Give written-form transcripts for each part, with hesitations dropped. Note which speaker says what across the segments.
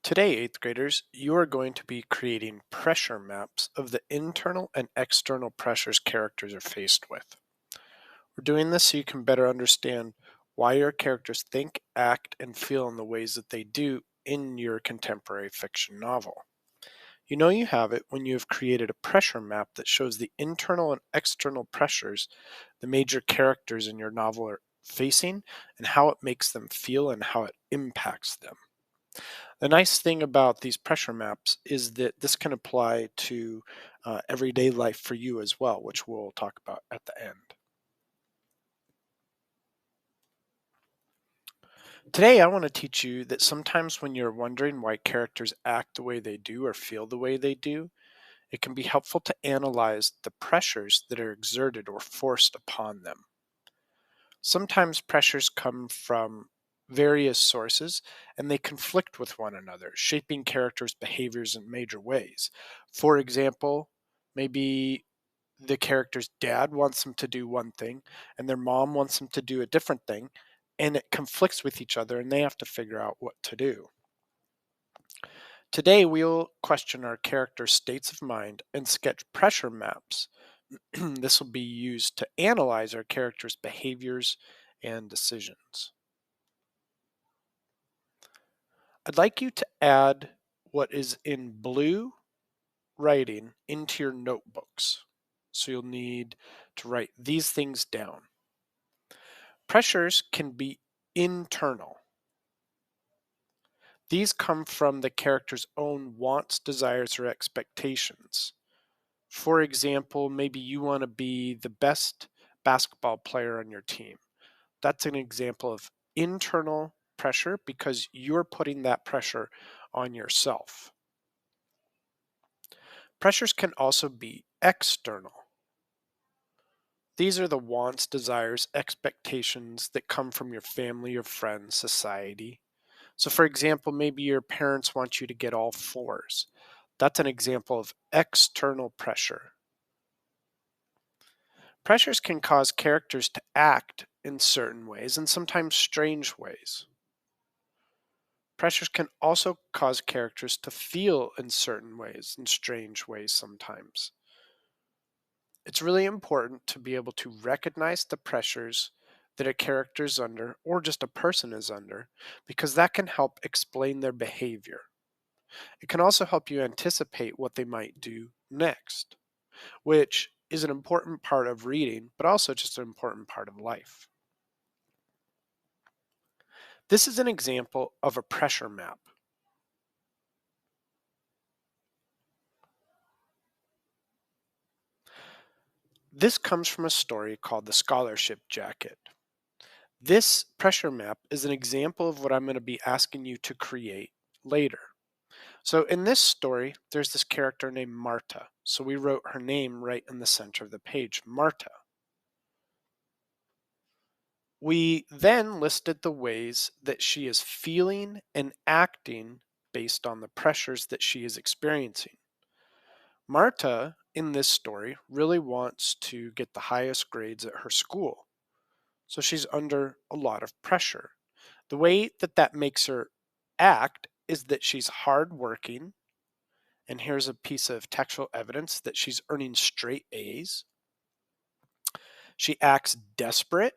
Speaker 1: Today, 8th graders, you are going to be creating pressure maps of the internal and external pressures characters are faced with. We're doing this so you can better understand why your characters think, act, and feel in the ways that they do in your contemporary fiction novel. You know you have it when you have created a pressure map that shows the internal and external pressures the major characters in your novel are facing and how it makes them feel and how it impacts them. The nice thing about these pressure maps is that this can apply to everyday life for you as well, which we'll talk about at the end. Today, I want to teach you that sometimes when you're wondering why characters act the way they do or feel the way they do, it can be helpful to analyze the pressures that are exerted or forced upon them. Sometimes pressures come from various sources and they conflict with one another, shaping characters' behaviors in major ways. For example, maybe the character's dad wants them to do one thing and their mom wants them to do a different thing, and it conflicts with each other and they have to figure out what to do. Today, we'll question our characters' states of mind and sketch pressure maps. This will be used to analyze our characters' behaviors and decisions. I'd like you to add what is in blue writing into your notebooks. So you'll need to write these things down. Pressures can be internal. These come from the character's own wants, desires, or expectations. For example, maybe you want to be the best basketball player on your team. That's an example of internal pressure because you're putting that pressure on yourself. Pressures can also be external. These are the wants, desires, expectations that come from your family, your friends, society. So, for example, maybe your parents want you to get all fours. That's an example of external pressure. Pressures can cause characters to act in certain ways and sometimes strange ways. Pressures can also cause characters to feel in certain ways, in strange ways sometimes. It's really important to be able to recognize the pressures that a character is under or just a person is under because that can help explain their behavior. It can also help you anticipate what they might do next, which is an important part of reading, but also just an important part of life. This is an example of a pressure map. This comes from a story called The Scholarship Jacket. This pressure map is an example of what I'm going to be asking you to create later. So in this story, there's this character named Marta. So we wrote her name right in the center of the page, Marta. We then listed the ways that she is feeling and acting based on the pressures that she is experiencing. Marta, in this story, really wants to get the highest grades at her school. So she's under a lot of pressure. The way that that makes her act is that she's hardworking. And here's a piece of textual evidence that she's earning straight A's. She acts desperate.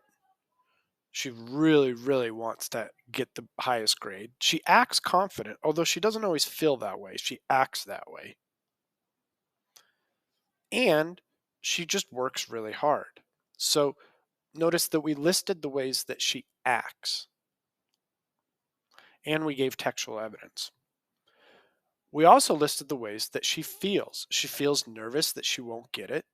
Speaker 1: She really, really wants to get the highest grade. She acts confident, although she doesn't always feel that way. She acts that way. And she just works really hard. So notice that we listed the ways that she acts. And we gave textual evidence. We also listed the ways that she feels. She feels nervous that she won't get it.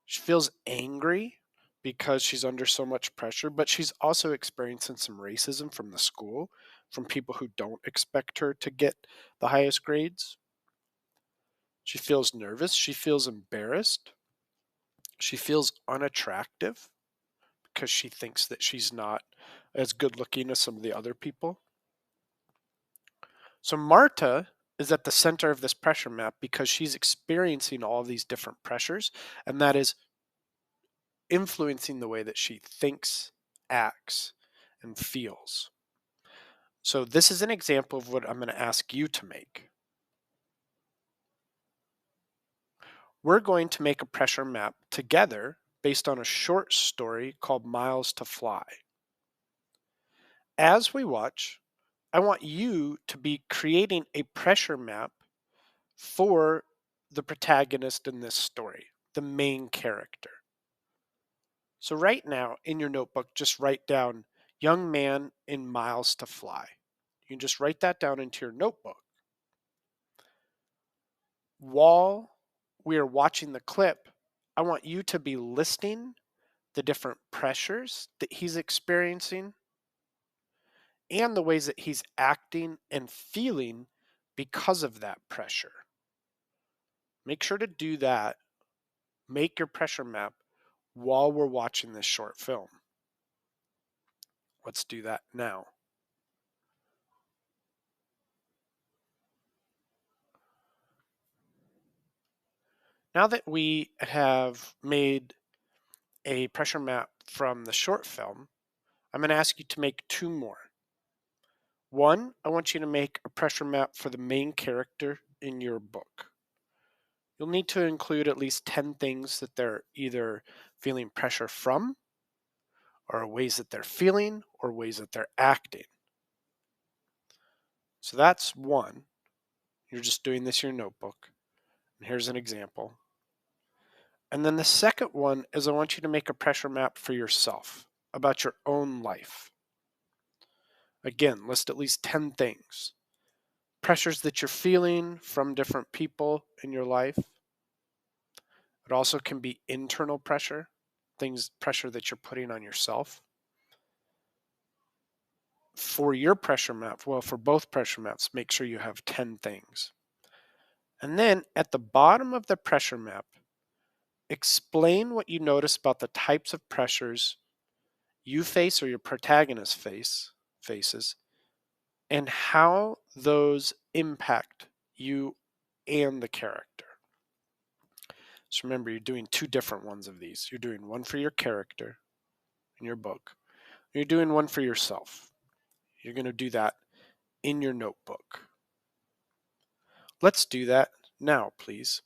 Speaker 1: She feels angry because she's under so much pressure, but she's also experiencing some racism from the school, from people who don't expect her to get the highest grades. She feels nervous. She feels embarrassed. She feels unattractive because she thinks that she's not as good looking as some of the other people. So Marta is at the center of this pressure map because she's experiencing all these different pressures, and that is influencing the way that she thinks, acts, and feels. So this is an example of what I'm going to ask you to make. We're going to make a pressure map together based on a short story called Miles to Fly. As we watch, I want you to be creating a pressure map for the protagonist in this story, the main character. So right now in your notebook, just write down young man in Miles to Fly. You can just write that down into your notebook. While we are watching the clip, I want you to be listing the different pressures that he's experiencing and the ways that he's acting and feeling because of that pressure. Make sure to do that. Make your pressure map while we're watching this short film. Let's do that now. Now that we have made a pressure map from the short film, I'm going to ask you to make two more. One, I want you to make a pressure map for the main character in your book. You'll need to include at least 10 things that they're either feeling pressure from, or ways that they're feeling, or ways that they're acting. So that's one. You're just doing this in your notebook. And here's an example. And then the second one is I want you to make a pressure map for yourself about your own life. Again, list at least 10 things. Pressures that you're feeling from different people in your life. It also can be internal pressure, pressure that you're putting on yourself. For your pressure map, well, for both pressure maps, make sure you have 10 things. And then at the bottom of the pressure map, explain what you notice about the types of pressures you face or your protagonist faces and how those impact you and the character. So remember, you're doing two different ones of these. You're doing one for your character in your book. You're doing one for yourself. You're going to do that in your notebook. Let's do that now, please.